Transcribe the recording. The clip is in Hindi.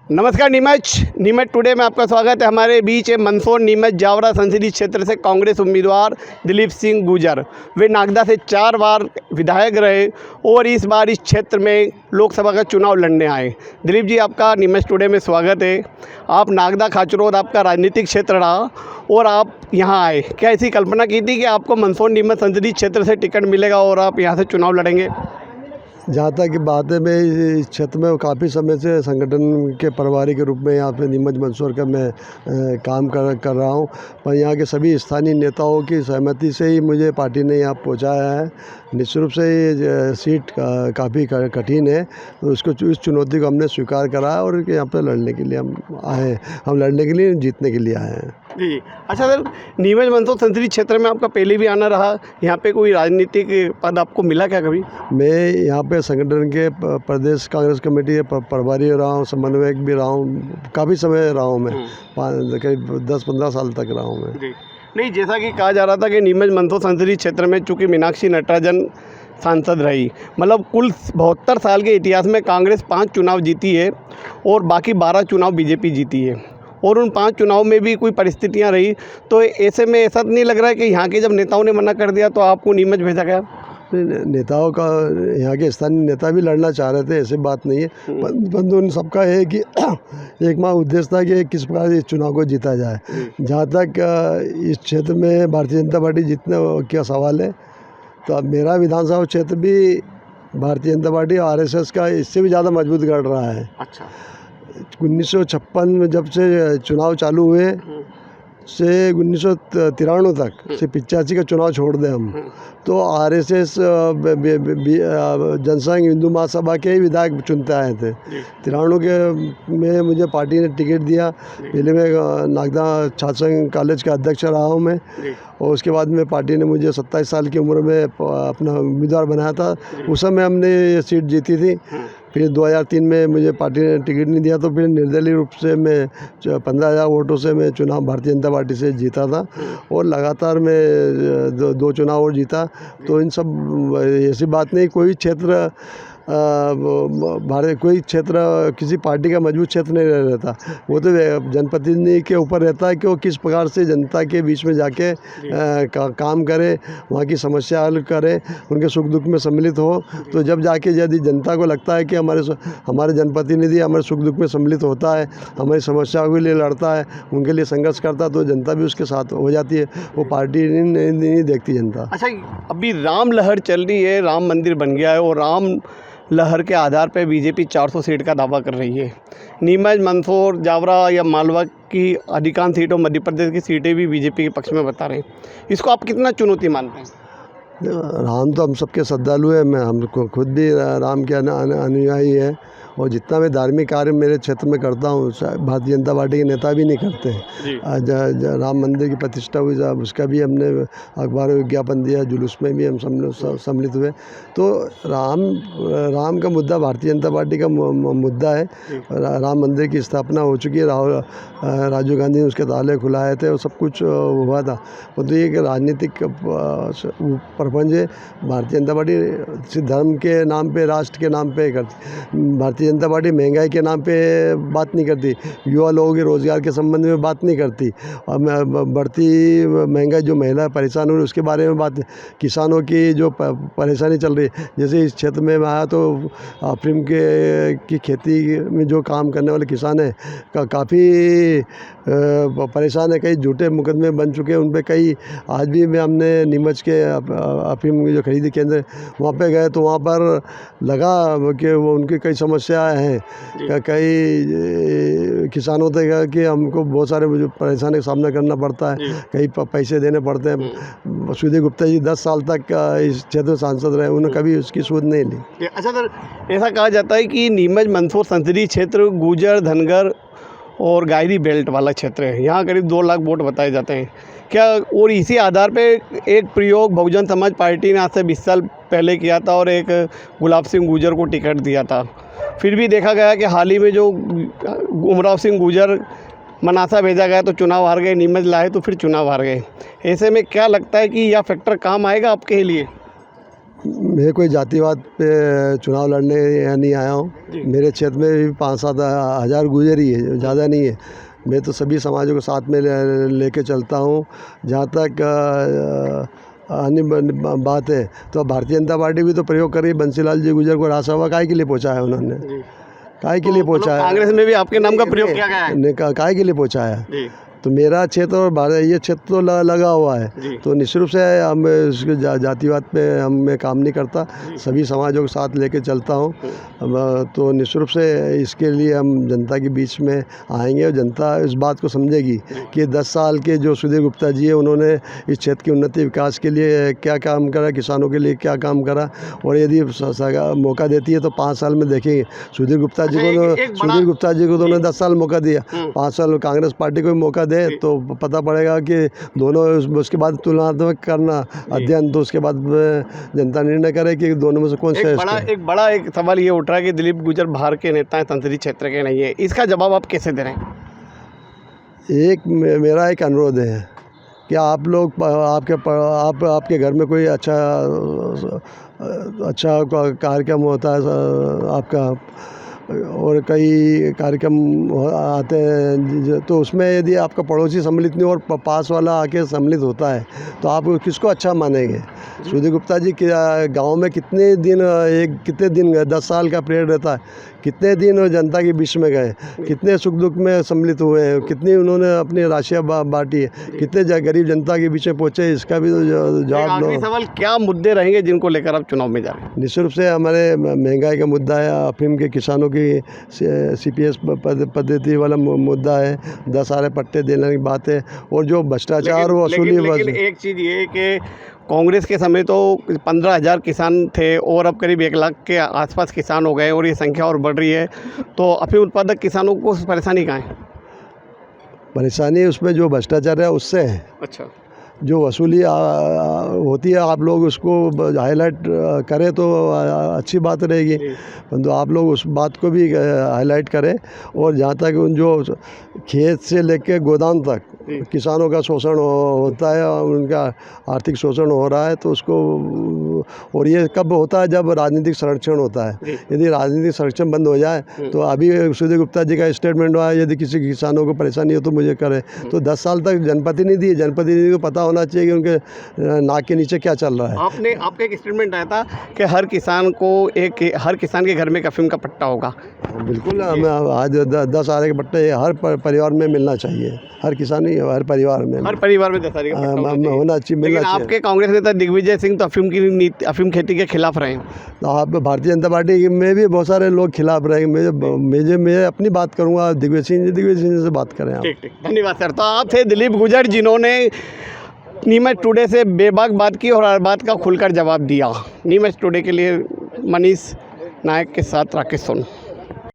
नमस्कार नीमच टुडे में आपका स्वागत है। हमारे बीच है मंदसौर नीमच जावरा संसदीय क्षेत्र से कांग्रेस उम्मीदवार दिलीप सिंह गुर्जर। वे नागदा से 4 बार विधायक रहे और इस बार इस क्षेत्र में लोकसभा का चुनाव लड़ने आए। दिलीप जी, आपका नीमच टुडे में स्वागत है। आप नागदा खाचरोद आपका राजनीतिक क्षेत्र रहा और आप यहाँ आए, क्या ऐसी कल्पना की थी कि आपको मंदसौर नीमच संसदीय क्षेत्र से टिकट मिलेगा और आप यहाँ से चुनाव लड़ेंगे? जहाँ तक की बात है, मैं इस क्षेत्र में काफ़ी समय से संगठन के प्रभारी के रूप में यहाँ पे नीमच मंदसौर का मैं काम कर रहा हूँ। पर यहाँ के सभी स्थानीय नेताओं की सहमति से ही मुझे पार्टी ने यहाँ पहुँचाया है। निश्चित रूप से ये सीट काफ़ी कठिन है, तो उसको इस चुनौती को हमने स्वीकार करा है और यहाँ पर लड़ने के लिए हम आए हैं। हम लड़ने के लिए, जीतने के लिए आए हैं जी। अच्छा सर, नीमच मंदसौर संसदीय क्षेत्र में आपका पहले भी आना रहा, यहाँ पे कोई राजनीतिक पद आपको मिला क्या कभी? मैं यहाँ पे संगठन के प्रदेश कांग्रेस कमेटी के प्रभारी रहा हूँ, समन्वयक भी रहा हूँ, काफ़ी समय रहा हूँ मैं, करीब 10-15 साल तक रहा हूँ मैं जी। नहीं, जैसा कि कहा जा रहा था कि नीमच मंदसौर संसदीय क्षेत्र में चूँकि मीनाक्षी नटराजन सांसद रही, मतलब कुल 72 साल के इतिहास में कांग्रेस 5 चुनाव जीती है और बाकी 12 चुनाव बीजेपी जीती है, और उन 5 चुनाव में भी कोई परिस्थितियां रही, तो ऐसे में ऐसा नहीं लग रहा है कि यहाँ के जब नेताओं ने मना कर दिया तो आपको नीमच भेजा गया? नेताओं का, यहाँ के स्थानीय नेता भी लड़ना चाह रहे थे, ऐसी बात नहीं है। परंतु उन सबका है कि एक माह उद्देश्य था कि किस प्रकार इस चुनाव को जीता जाए। जहाँ तक इस क्षेत्र में भारतीय जनता पार्टी जीतने का सवाल है, तो अब मेरा विधानसभा क्षेत्र भी भारतीय जनता पार्टी और आरएसएस का इससे भी ज़्यादा मजबूत गढ़ रहा है। अच्छा। 1956 में जब से चुनाव चालू हुए से 1993 तक से 85 का चुनाव छोड़ दें हम, तो आरएसएस जनसंघ हिंदू महासभा के ही विधायक चुनते आए थे। 93 के में मुझे पार्टी ने टिकट दिया। पहले मैं नागदा छात्र संघ कॉलेज का अध्यक्ष रहा हूँ मैं, और उसके बाद में पार्टी ने मुझे 27 साल की उम्र में अपना उम्मीदवार बनाया था। उस समय हमने ये सीट जीती थी। फिर 2003 में मुझे पार्टी ने टिकट नहीं दिया, तो फिर निर्दलीय रूप से मैं 15,000 वोटों से मैं चुनाव भारतीय जनता पार्टी से जीता था, और लगातार मैं 2 चुनाव और जीता। तो इन सब ऐसी बात नहीं, कोई क्षेत्र कोई क्षेत्र किसी पार्टी का मजबूत क्षेत्र नहीं रहता। वो तो जनप्रतिनिधि के ऊपर रहता है कि वो किस प्रकार से जनता के बीच में जाके काम करे, वहाँ की समस्या हल करे, उनके सुख दुख में सम्मिलित हो। तो जब जाके यदि जनता को लगता है कि हमारे जनप्रतिनिधि हमारे सुख दुख में सम्मिलित होता है, हमारी समस्याओं के लिए लड़ता है, उनके लिए संघर्ष करता है, तो जनता भी उसके साथ हो जाती है। वो पार्टी नहीं देखती जनता। अच्छा, अभी राम लहर चल रही है, राम मंदिर बन गया है और राम लहर के आधार पर बीजेपी 400 सीट का दावा कर रही है। नीमच, मंदसौर, जावरा या मालवा की अधिकांश सीटों, मध्य प्रदेश की सीटें भी बीजेपी के पक्ष में बता रहे हैं। इसको आप कितना चुनौती मानते हैं? राम तो हम सबके श्रद्धालु है, मैं हमको खुद भी राम के अनुयायी है, और जितना मैं धार्मिक कार्य मेरे क्षेत्र में करता हूँ भारतीय जनता पार्टी के नेता भी नहीं करते हैं। आज राम मंदिर की प्रतिष्ठा हुई, उसका भी हमने अखबार में विज्ञापन दिया, जुलूस में भी हम सम्मिलित हुए। तो राम का मुद्दा भारतीय जनता पार्टी का मुद्दा है। राम मंदिर की स्थापना हो चुकी है, राजीव गांधी ने उसके ताले खुलाए थे और सब कुछ हुआ था। तो ये एक राजनीतिक प्रपंच है। भारतीय जनता पार्टी धर्म के नाम पे, राष्ट्र के नाम पे करती। भारतीय जनता पार्टी महंगाई के नाम पे बात नहीं करती, युवा लोगों के रोज़गार के संबंध में बात नहीं करती, और बढ़ती महंगाई जो महिला परेशान हो रही उसके बारे में बात, किसानों की जो परेशानी चल रही है। जैसे इस क्षेत्र में आया तो अफीम की खेती में जो काम करने वाले किसान हैं काफ़ी परेशान है। कई झूठे मुकदमे बन चुके हैं उन पर। कई आज भी हमने नीमच के अफीम जो खरीदी केंद्र वहाँ पे गए, तो वहाँ पर लगा कि वो उनकी कई समस्याएं हैं। कई किसानों से कहा कि हमको बहुत सारे परेशानी का सामना करना पड़ता है, कई पैसे देने पड़ते हैं। सुधीर गुप्ता जी 10 साल तक इस क्षेत्र में सांसद रहे, उन्होंने कभी उसकी सूझ नहीं ली। अच्छा सर, ऐसा कहा जाता है कि नीमच मंदसौर संसदीय क्षेत्र गुर्जर, धनगर और गायरी बेल्ट वाला क्षेत्र है। यहाँ करीब 2 लाख वोट बताए जाते हैं क्या? और इसी आधार पे एक प्रयोग बहुजन समाज पार्टी ने आज से 20 साल पहले किया था और एक गुलाब सिंह गुर्जर को टिकट दिया था। फिर भी देखा गया कि हाल ही में जो गुमराव सिंह गुर्जर मनासा भेजा गया तो चुनाव हार गए, नीमच लाए तो फिर चुनाव हार गए। ऐसे में क्या लगता है कि यह फैक्टर काम आएगा आपके लिए? मैं कोई जातिवाद पे चुनाव लड़ने यहाँ नहीं आया हूँ। मेरे क्षेत्र में भी 5-7 हज़ार गुजर ही है, ज़्यादा नहीं है। मैं तो सभी समाजों को साथ में लेके चलता हूँ। जहाँ तक अन्य बात है तो भारतीय जनता पार्टी भी तो प्रयोग कर रही है। बंसीलाल जी गुजर को राज्यसभा काहे के लिए पहुँचाया उन्होंने? काहे के लिए पहुँचाया? कांग्रेस में भी आपके नाम का प्रयोग किया गया है। काहे के लिए पहुँचाया? जी तो मेरा क्षेत्र और ये क्षेत्र तो लगा हुआ है, तो निश्चित रूप से हम इसके जातिवाद पे मैं काम नहीं करता। सभी समाजों के साथ लेके चलता हूँ। तो निश्चित रूप से इसके लिए हम जनता के बीच में आएंगे और जनता इस बात को समझेगी कि 10 साल के जो सुधीर गुप्ता जी है उन्होंने इस क्षेत्र की उन्नति विकास के लिए क्या काम करा, किसानों के लिए क्या काम करा। और यदि मौका देती है तो 5 साल में देखेंगे। सुधीर गुप्ता जी को तो उन्होंने 10 साल मौका दिया, 5 साल कांग्रेस पार्टी को भी मौका दे तो पता पड़ेगा कि दोनों उसके बाद तुलनात्मक करना अध्ययन, तो उसके बाद जनता निर्णय करे कि दोनों में से कौन श्रेष्ठ है। एक सवाल ये उठ रहा है कि दिलीप गुजर बाहर के नेता हैं, संसदीय क्षेत्र के नहीं है। इसका जवाब आप कैसे दे रहे हैं? मेरा एक अनुरोध है कि आप लोग आपके घर में कोई अच्छा कार्यक्रम होता है आपका, और कई कार्यक्रम आते हैं, तो उसमें यदि आपका पड़ोसी सम्मिलित नहीं और पास वाला आके सम्मिलित होता है तो आप किसको अच्छा मानेंगे? सुधीर गुप्ता जी के गांव में कितने दिन गए? 10 साल का पीरियड रहता है, कितने दिन जनता के बीच में गए, कितने सुख दुख में सम्मिलित हुए हैं, कितनी उन्होंने अपनी राशियाँ बांटी है, कितने गरीब जनता के बीच में पहुँचे, इसका भी जवाब लो। सवाल, क्या मुद्दे रहेंगे जिनको लेकर आप चुनाव में जा रहे हैं? निश्चित रूप से हमारे महंगाई का मुद्दा है, अफीम के किसानों की CPS पद्धति वाला मुद्दा है, 10 सारे पट्टे देने की बात है, और जो भ्रष्टाचार वसूली। लेकिन एक चीज़ ये कि कांग्रेस के समय तो 15,000 किसान थे और अब करीब 1 लाख के आसपास किसान हो गए और ये संख्या और बढ़ रही है, तो अफीम उत्पादक किसानों को परेशानी कहाँ है? परेशानी उसमें जो भ्रष्टाचार है उससे है। अच्छा, जो वसूली होती है आप लोग उसको हाईलाइट करें तो अच्छी बात रहेगी, परंतु आप लोग उस बात को भी हाईलाइट करें। और जहाँ तक उन जो खेत से लेकर गोदाम तक किसानों का शोषण होता है, उनका आर्थिक शोषण हो रहा है, तो उसको, और ये कब होता है? जब राजनीतिक संरक्षण होता है। यदि राजनीतिक संरक्षण बंद हो जाए तो अभी सुधीर गुप्ता जी का स्टेटमेंट हुआ है, यदि किसी किसानों को परेशानी हो तो मुझे करे। तो 10 साल तक जनप्रतिनिधि को पता होना चाहिए कि उनके नाक के नीचे क्या चल रहा है। आपका एक स्टेटमेंट आया था कि हर किसान के घर में एक अफीम का पट्टा होगा। बिल्कुल, आज 10 आरे के पट्टे हर परिवार में मिलना चाहिए। हर किसान ही, हर परिवार में 10 आरे का पट्टा होना चाहिए, मिलना चाहिए। आपके कांग्रेस नेता दिग्विजय सिंह तो अफीम खेती के खिलाफ रहे हैं। तो आप भारतीय जनता पार्टी में भी बहुत सारे लोग खिलाफ रहे। मैं अपनी बात करूँगा, दिग्विजय सिंह से बात करें आप। ठीक, धन्यवाद सर। तो आप थे दिलीप गुजर, जिन्होंने नीमच टुडे से बेबाक बात की और हर बात का खुलकर जवाब दिया। नीमच टुडे के लिए मनीष नायक के साथ राकेश सोन।